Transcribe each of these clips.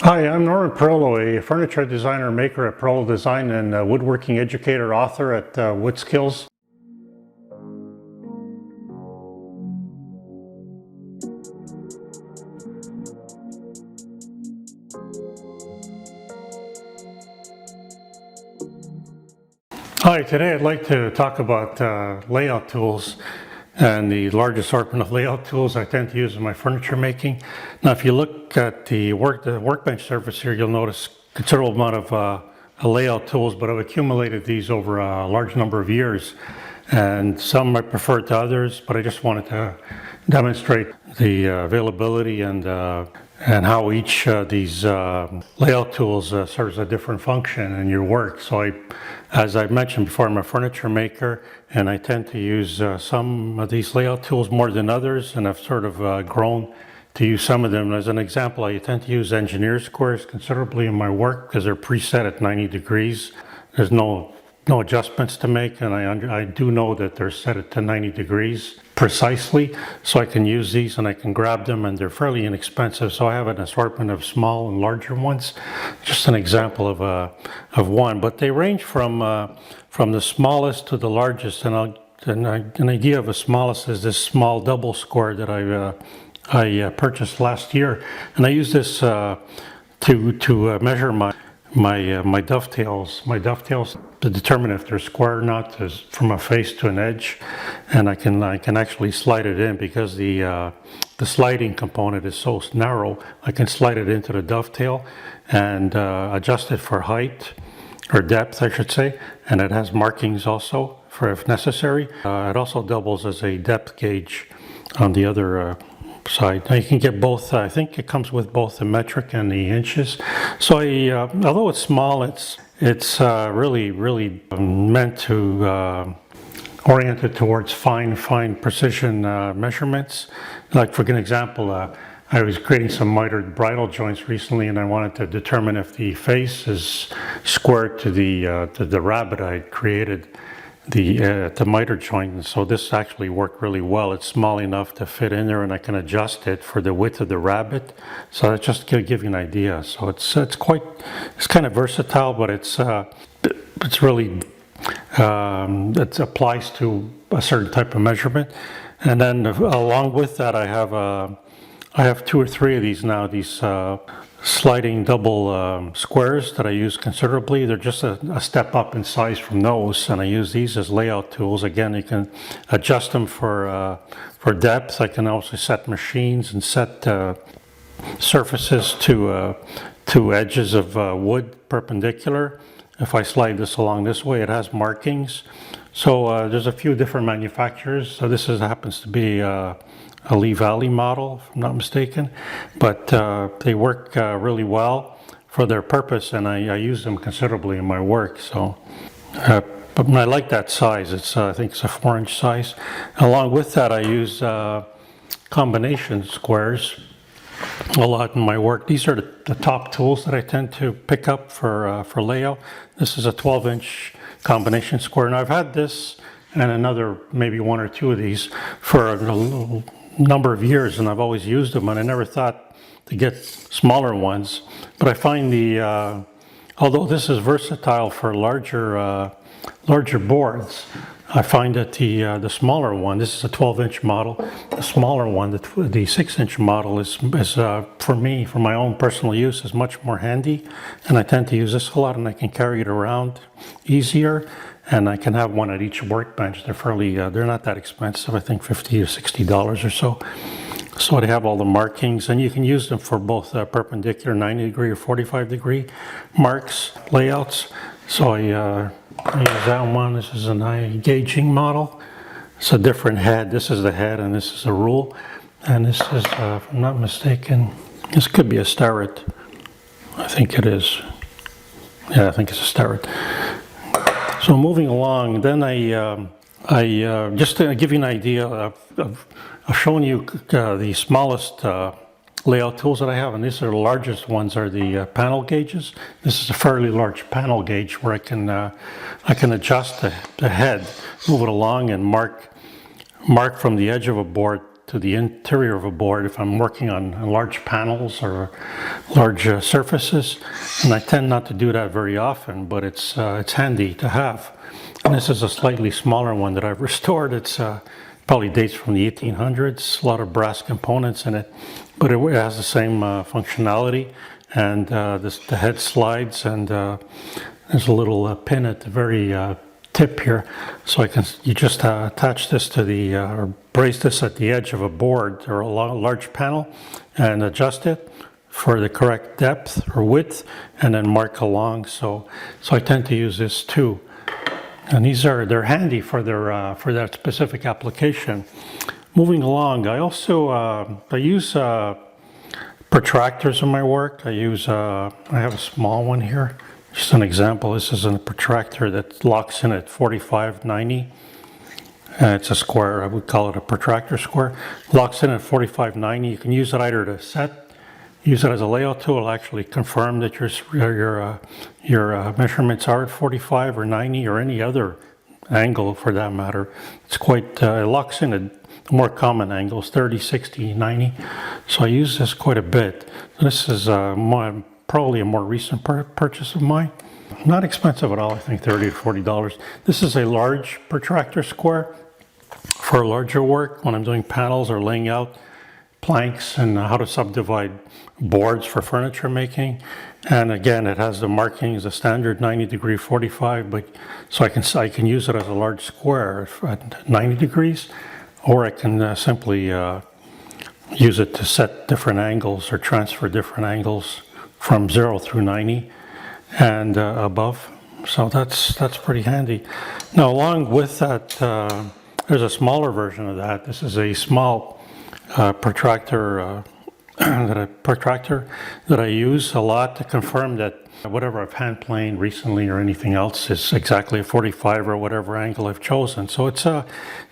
Hi, I'm Norman Perlo, a furniture designer maker at Perlo Design and a woodworking educator author at WoodSkills. Hi, today I'd like to talk about layout tools and the large assortment of layout tools I tend to use in my furniture making. Now, if you look at the workbench surface here, you'll notice a considerable amount of layout tools, but I've accumulated these over a large number of years. And some I prefer to others, but I just wanted to demonstrate the availability and how each of these layout tools serves a different function in your work. So as I mentioned before, I'm a furniture maker, and I tend to use some of these layout tools more than others, and I've sort of grown to use some of them. As an example, I tend to use engineer squares considerably in my work because they're preset at 90 degrees. There's no adjustments to make, and I do know that they're set at 90 degrees precisely, so I can use these and I can grab them, and they're fairly inexpensive. So I have an assortment of small and larger ones. Just an example of one, but they range from the smallest to the largest. And an idea of a smallest is this small double square that I purchased last year, and I use this to measure my dovetails to determine if they're square or not, from a face to an edge, and I can actually slide it in because the sliding component is so narrow. I can slide it into the dovetail and adjust it for height or depth, I should say, and it has markings also for if necessary. It also doubles as a depth gauge on the other side. Now you can get both. I think it comes with both the metric and the inches. So although it's small, it's really meant to orient it towards fine precision measurements. Like for an example, I was creating some mitered bridle joints recently, and I wanted to determine if the face is square to the rabbet I had created. The miter joint, and so this actually worked really well. It's small enough to fit in there, and I can adjust it for the width of the rabbet. So that's just to give you an idea. So it's kind of versatile, but it's really it applies to a certain type of measurement. And then along with that, I have two or three of these now. These sliding double squares that I use considerably. They're just a step up in size from those, and I use these as layout tools. Again, you can adjust them for depth. I can also set machines and set surfaces to edges of wood perpendicular. If I slide this along this way, it has markings. So there's a few different manufacturers. So this happens to be a Lee Valley model, if I'm not mistaken, but they work really well for their purpose, and I use them considerably in my work. So, but I like that size. I think it's a 4-inch size. Along with that, I use combination squares a lot in my work. These are the top tools that I tend to pick up for layout. This is a 12-inch combination square, and I've had this and another maybe one or two of these for a number of years, and I've always used them, and I never thought to get smaller ones. But I find although this is versatile for larger boards, I find that the smaller one, this is a 12-inch model, the smaller one, the 6-inch model is for me, for my own personal use, is much more handy, and I tend to use this a lot, and I can carry it around easier. And I can have one at each workbench. They're not that expensive. I think $50 or $60 or so. So they have all the markings, and you can use them for both perpendicular 90 degree or 45 degree marks, layouts. So I use that one. This is an eye gauging model. It's a different head. This is the head, and this is a rule. And this is, if I'm not mistaken, this could be a Starrett. I think it is. Yeah, I think it's a Starrett. So moving along, then I just to give you an idea of showing you the smallest layout tools that I have, and these are the largest ones are the panel gauges. This is a fairly large panel gauge where I can adjust the head, move it along, and mark from the edge of a board to the interior of a board if I'm working on large panels or large surfaces. And I tend not to do that very often, but it's handy to have. And this is a slightly smaller one that I've restored. It's probably dates from the 1800s, a lot of brass components in it, but it has the same functionality. And the head slides, and there's a little pin at the very tip here, so you just attach this to the or brace this at the edge of a board or a large panel and adjust it for the correct depth or width, and then mark along. So I tend to use this too, and they're handy for that specific application. Moving along, I also I use protractors in my work. I have a small one here. Just an example, this is a protractor that locks in at 4590. It's a square, I would call it a protractor square. Locks in at 4590. You can use it either to use it as a layout tool, actually confirm that your measurements are at 45 or 90 or any other angle for that matter. It's quite, it locks in at more common angles, 30, 60, 90. So I use this quite a bit. This is probably a more recent purchase of mine. Not expensive at all, I think $30 to $40. This is a large protractor square for larger work when I'm doing panels or laying out planks and how to subdivide boards for furniture making. And again, it has the markings, the standard 90 degree 45, but so I can use it as a large square at 90 degrees, or I can simply use it to set different angles or transfer different angles from 0 through 90 and above. So that's pretty handy. Now, along with that, there's a smaller version of that. This is a small protractor that I use a lot to confirm that whatever I've hand planed recently or anything else is exactly a 45 or whatever angle I've chosen. So it's a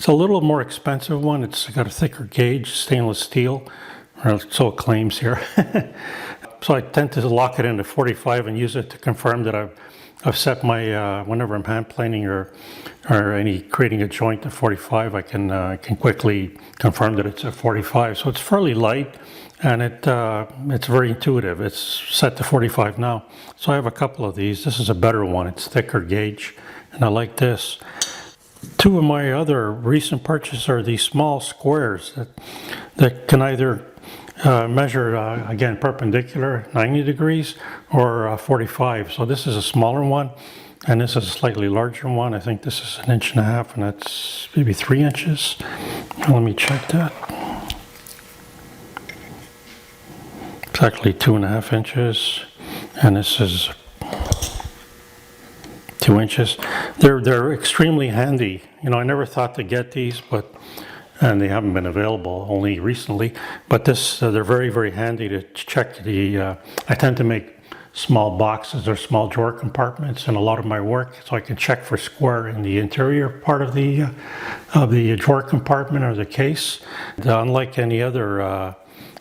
little more expensive one. It's got a thicker gauge, stainless steel, or so it claims here. So I tend to lock it into 45 and use it to confirm that I've set my, whenever I'm hand planing or creating a joint at 45, I can quickly confirm that it's at 45. So it's fairly light, and it's very intuitive. It's set to 45 now. So I have a couple of these. This is a better one. It's thicker gauge, and I like this. Two of my other recent purchases are these small squares that can either measure, again, perpendicular 90 degrees or 45. So this is a smaller one, and this is a slightly larger one. I think this is 1.5 inches, and that's maybe 3 inches. Let me check that. It's actually 2.5 inches, and this is 2 inches. They're extremely handy. You know, I never thought to get these, and they haven't been available only recently. But they're very, very handy to check I tend to make small boxes or small drawer compartments in a lot of my work, so I can check for square in the interior part of the drawer compartment or the case. Unlike any other,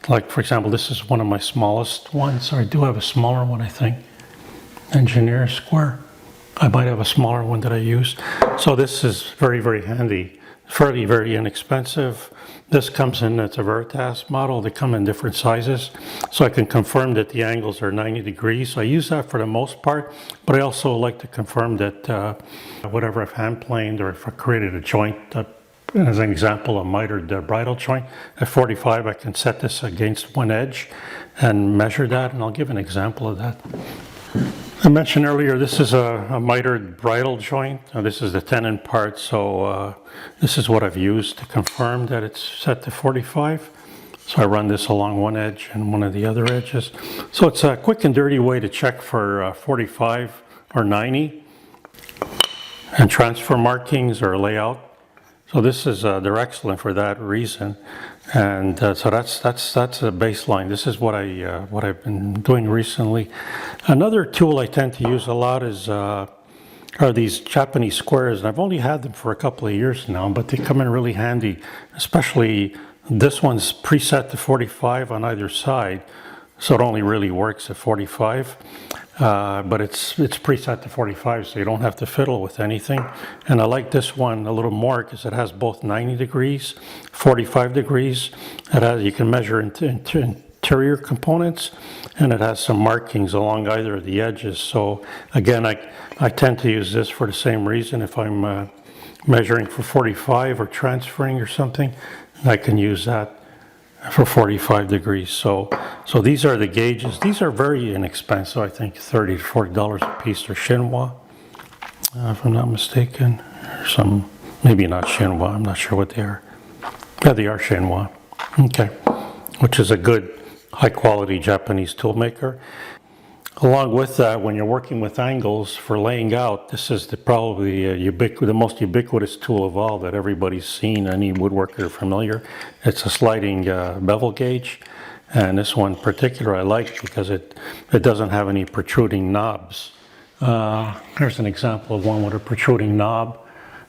like for example, this is one of my smallest ones. I do have a smaller one, I think. Engineer square. I might have a smaller one that I use. So this is very, very handy. Fairly very inexpensive. This comes in, it's a Veritas model. They come in different sizes, so I can confirm that the angles are 90 degrees. So I use that for the most part, but I also like to confirm that whatever I've hand planed, or if I created a joint, as an example, a mitered bridle joint, at 45 I can set this against one edge and measure that, and I'll give an example of that. I mentioned earlier, this is a mitered bridle joint. This is the tenon part, so this is what I've used to confirm that it's set to 45. So I run this along one edge and one of the other edges. So it's a quick and dirty way to check for 45 or 90 and transfer markings or layout. So this is they're excellent for that reason, and so that's a baseline. This is what I've been doing recently. Another tool I tend to use a lot are these Japanese squares, and I've only had them for a couple of years now, but they come in really handy. Especially this one's preset to 45 on either side, so it only really works at 45. but it's preset to 45, so you don't have to fiddle with anything. And I like this one a little more because it has both 90 degrees, 45 degrees. You can measure interior components, and it has some markings along either of the edges. So again, I tend to use this for the same reason. If I'm measuring for 45 or transferring or something, I can use that for 45 degrees. So these are the gauges. These are very inexpensive. I think $30 to $40 a piece. They're Chinois, if I'm not mistaken. Some, maybe not Chinois. I'm not sure what they are. Yeah, they are Chinois. Okay, which is a good high quality Japanese tool maker. Along with that, when you're working with angles for laying out, this is probably the most ubiquitous tool of all that everybody's seen, any woodworker familiar. It's a sliding bevel gauge, and this one in particular I like because it doesn't have any protruding knobs. Here's an example of one with a protruding knob.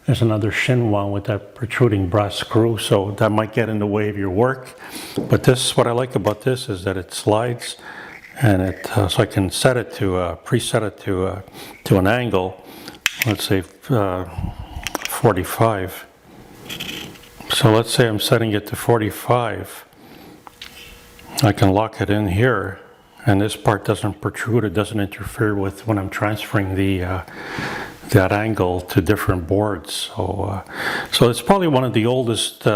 There's another Chinois with that protruding brass screw, so that might get in the way of your work. But what I like about this is that it slides. And so I can set it to preset it to an angle, let's say 45. So let's say I'm setting it to 45. I can lock it in here, and this part doesn't protrude. It doesn't interfere with when I'm transferring that angle to different boards. So it's probably one of the oldest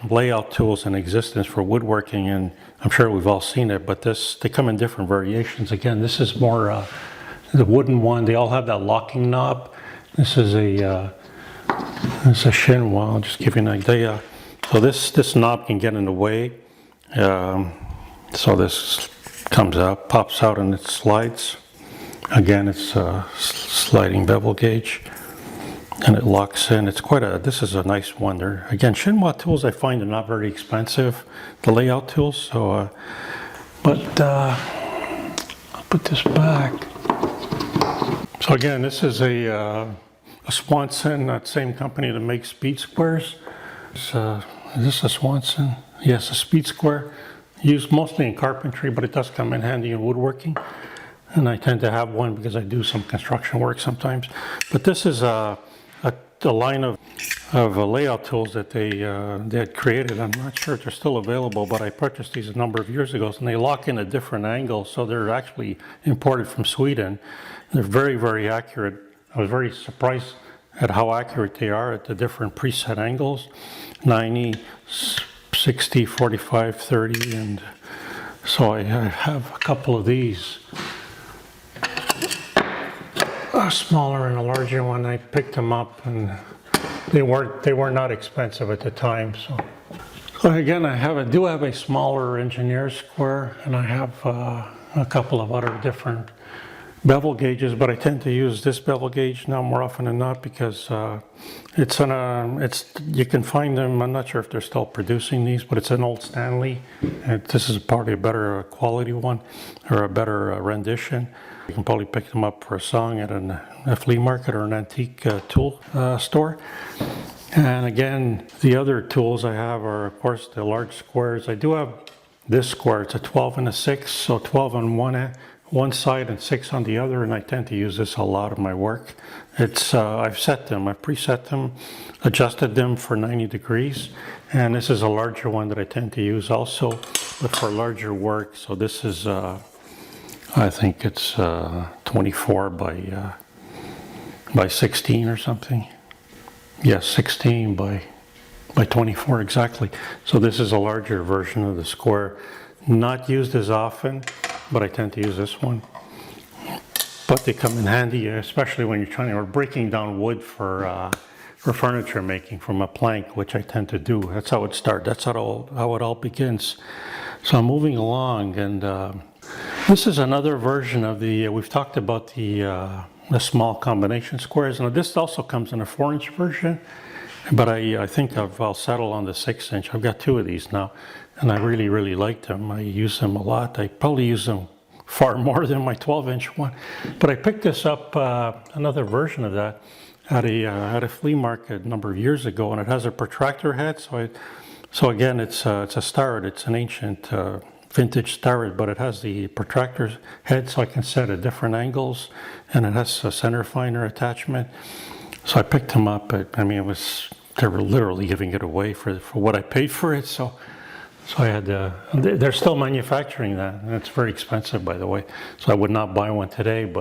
layout tools in existence for woodworking, and I'm sure we've all seen it, but they come in different variations. Again, this is more the wooden one. They all have that locking knob. This is a Chinois. I'll just give you an idea. So this knob can get in the way. So this comes out, pops out, and it slides. Again, it's a sliding bevel gauge, and it locks in. This is a nice one. Again, Chinois tools I find are not very expensive, the layout tools. So, I'll put this back. So again, this is a Swanson, that same company that makes speed squares. Is this a Swanson? Yes, a speed square. Used mostly in carpentry, but it does come in handy in woodworking. And I tend to have one because I do some construction work sometimes. But this is a line of layout tools that they had created. I'm not sure if they're still available, but I purchased these a number of years ago, and they lock in at different angles. So they're actually imported from Sweden. They're very, very accurate. I was very surprised at how accurate they are at the different preset angles, 90, 60, 45, 30, and so I have a couple of these. A smaller and a larger one. I picked them up, and they were not expensive at the time. So again, I do have a smaller engineer square, and I have a couple of other different bevel gauges, but I tend to use this bevel gauge now more often than not because you can find them. I'm not sure if they're still producing these, but it's an old Stanley. This is probably a better quality one, or a better rendition. You can probably pick them up for a song at a flea market or an antique tool store. And again, the other tools I have are, of course, the large squares. I do have this square. It's a 12 and a 6, so 12 on one side and 6 on the other, and I tend to use this a lot of my work. I've preset them, adjusted them for 90 degrees, and this is a larger one that I tend to use also, but for larger work. So this is, I think it's 24 by 16 or something. Yes, 16 by 24 exactly. So this is a larger version of the square, not used as often, but I tend to use this one. But they come in handy, especially when you're breaking down wood for furniture making from a plank, which I tend to do. That's how it starts. That's how it all begins. So I'm moving along, and this is another version of we've talked about the small combination squares. Now this also comes in a 4-inch version, but I think I'll settle on the 6-inch. I've got 2 of these now, and I really, really like them. I use them a lot. I probably use them far more than my 12-inch one. But I picked this up, another version of that, at a flea market a number of years ago, and it has a protractor head. So again, it's a start. It's an ancient vintage Starrett, but it has the protractor head so I can set at different angles, and it has a center finder attachment. So I picked them up. I mean, they were literally giving it away for what I paid for it. So I had they're still manufacturing that, and it's very expensive, by the way. So I would not buy one today.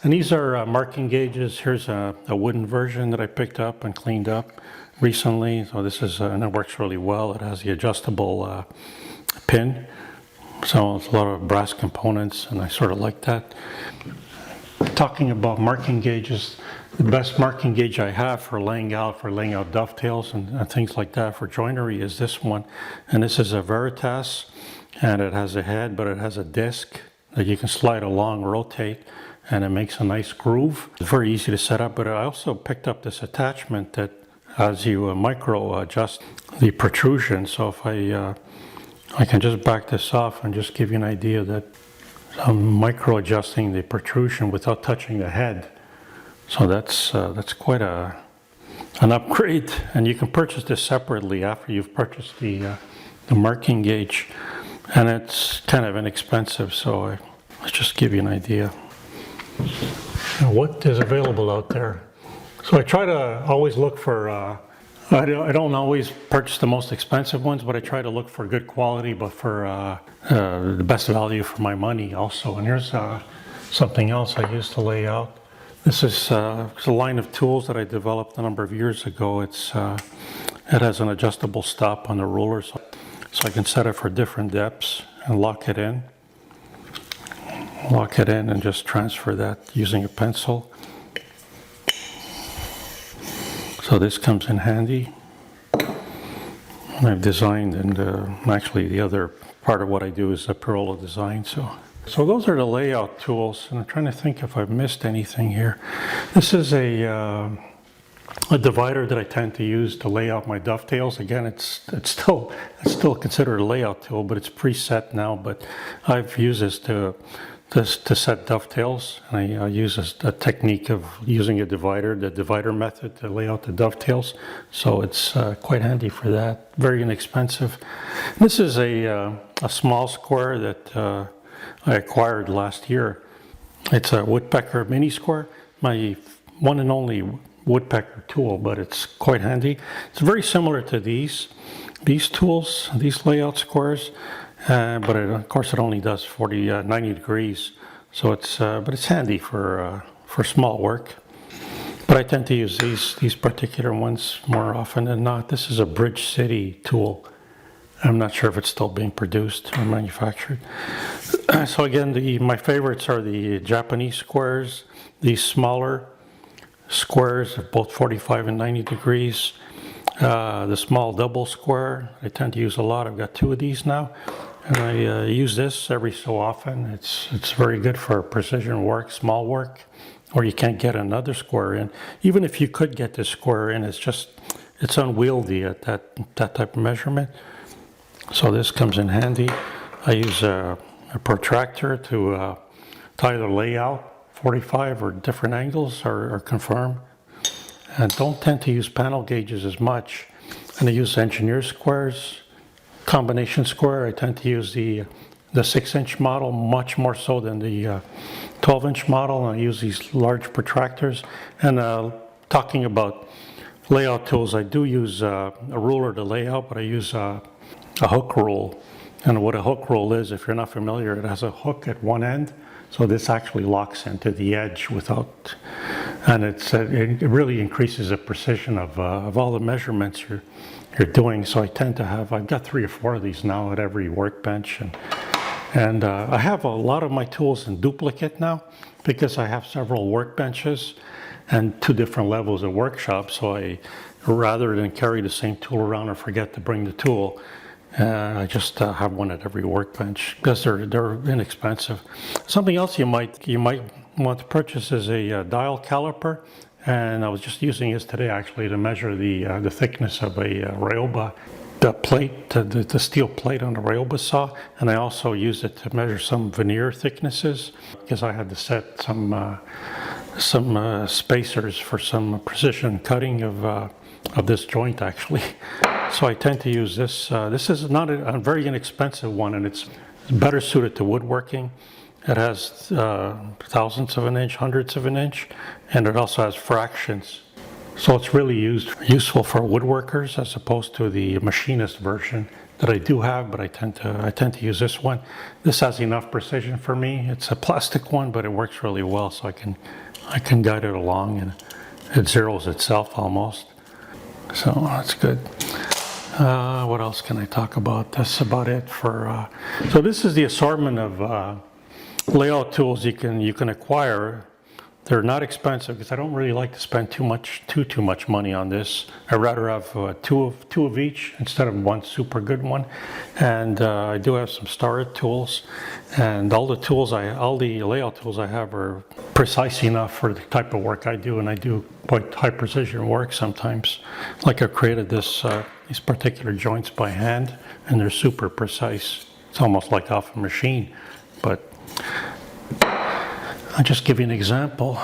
And these are marking gauges. Here's a wooden version that I picked up and cleaned up recently. So this is, and it works really well. It has the adjustable pin. So it's a lot of brass components, and I sort of like that. Talking about marking gauges, the best marking gauge I have for laying out dovetails and things like that for joinery is this one. And this is a Veritas, and it has a head, but it has a disc that you can slide along, rotate, and it makes a nice groove. It's very easy to set up, but I also picked up this attachment that has you micro adjust the protrusion. So if I can just back this off and just give you an idea that I'm micro adjusting the protrusion without touching the head. So that's quite an upgrade, and you can purchase this separately after you've purchased the marking gauge, and it's kind of inexpensive. So let's just give you an idea what is available out there. So I try to always look for. I don't always purchase the most expensive ones, but I try to look for good quality, but for the best value for my money also. And here's something else I used to lay out. This is a line of tools that I developed a number of years ago. It has an adjustable stop on the ruler, so I can set it for different depths and lock it in. Lock it in and just transfer that using a pencil. So this comes in handy. I've designed, and actually the other part of what I do is a Pirola design. So those are the layout tools, and I'm trying to think if I've missed anything here. This is a divider that I tend to use to lay out my dovetails. Again, it's still considered a layout tool, but it's preset now. But I've used this to set dovetails, and I use a technique of using the divider method to lay out the dovetails. So it's quite handy for that. Very inexpensive. This is a small square that I acquired last year. It's a Woodpecker mini square, my one and only Woodpecker tool, but it's quite handy. It's very similar to these tools, these layout squares. But of course it only does 90 degrees, so but it's handy for small work. But I tend to use these particular ones more often than not. This is a Bridge City tool. I'm not sure if it's still being produced or manufactured. So again, my favorites are the Japanese squares, these smaller squares of both 45 and 90 degrees. The small double square, I tend to use a lot. I've got 2 of these now. And I use this every so often. It's very good for precision work, small work, or you can't get another square in. Even if you could get this square in, it's unwieldy at that type of measurement. So this comes in handy. I use a protractor to either lay out 45 or different angles or confirm. And don't tend to use panel gauges as much. And I use engineer squares. Combination square, I tend to use the 6-inch model much more so than the 12-inch model. And I use these large protractors. And talking about layout tools, I do use a ruler to lay out, but I use a hook rule. And what a hook rule is, if you're not familiar, it has a hook at one end. So this actually locks into the edge and it really increases the precision of all the measurements you're doing. So I tend to I've got 3 or 4 of these now at every workbench, and I have a lot of my tools in duplicate now because I have several workbenches and 2 different levels of workshop. So rather than carry the same tool around or forget to bring the tool, I just have one at every workbench because they're inexpensive. Something else you might want to purchase is a dial caliper, and I was just using this today actually to measure the thickness of a Ryoba plate, the steel plate on the Ryoba saw, and I also used it to measure some veneer thicknesses because I had to set some spacers for some precision cutting of this joint actually. So I tend to use this. This is not a very inexpensive one, and it's better suited to woodworking. It has thousandths of an inch, hundredths of an inch, and it also has fractions. So it's really useful for woodworkers as opposed to the machinist version that I do have, but I tend to use this one. This has enough precision for me. It's a plastic one, but it works really well, so I can guide it along, and it zeroes itself almost. So that's good. What else can I talk about? That's about it for. So this is the assortment of layout tools you can acquire. They're not expensive because I don't really like to spend too much money on this. I'd rather have two of each instead of one super good one. And I do have some starter tools, and all the layout tools I have are precise enough for the type of work I do, and I do quite high precision work sometimes. Like I've created these particular joints by hand, and they're super precise. It's almost like off a machine, but I'll just give you an example.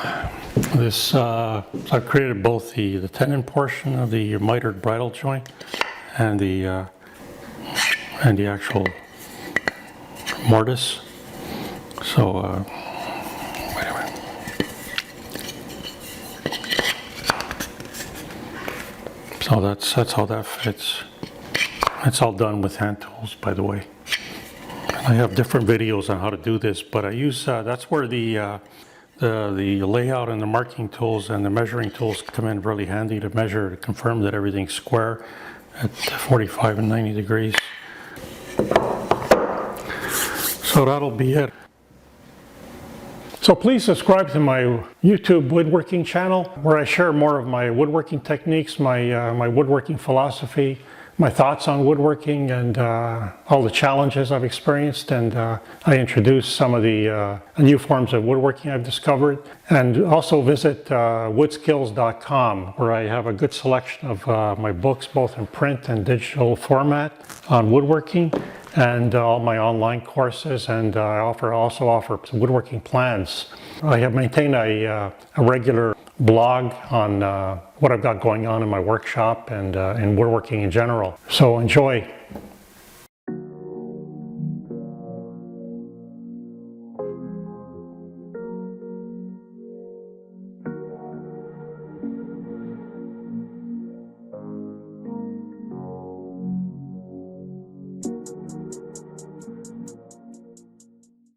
This I've created both the tenon portion of the mitered bridle joint and the actual mortise. So wait a minute. So that's how that fits. It's all done with hand tools, by the way. I have different videos on how to do this, but I use that's where the layout and the marking tools and the measuring tools come in really handy to measure, to confirm that everything's square at 45 and 90 degrees. So that'll be it. So please subscribe to my YouTube woodworking channel, where I share more of my woodworking techniques, my woodworking philosophy, my thoughts on woodworking, and all the challenges I've experienced, and I introduce some of the new forms of woodworking I've discovered. And also visit woodskills.com, where I have a good selection of my books, both in print and digital format, on woodworking, and all my online courses, and I also offer woodworking plans. I have maintained a regular blog on what I've got going on in my workshop and in woodworking in general. So enjoy.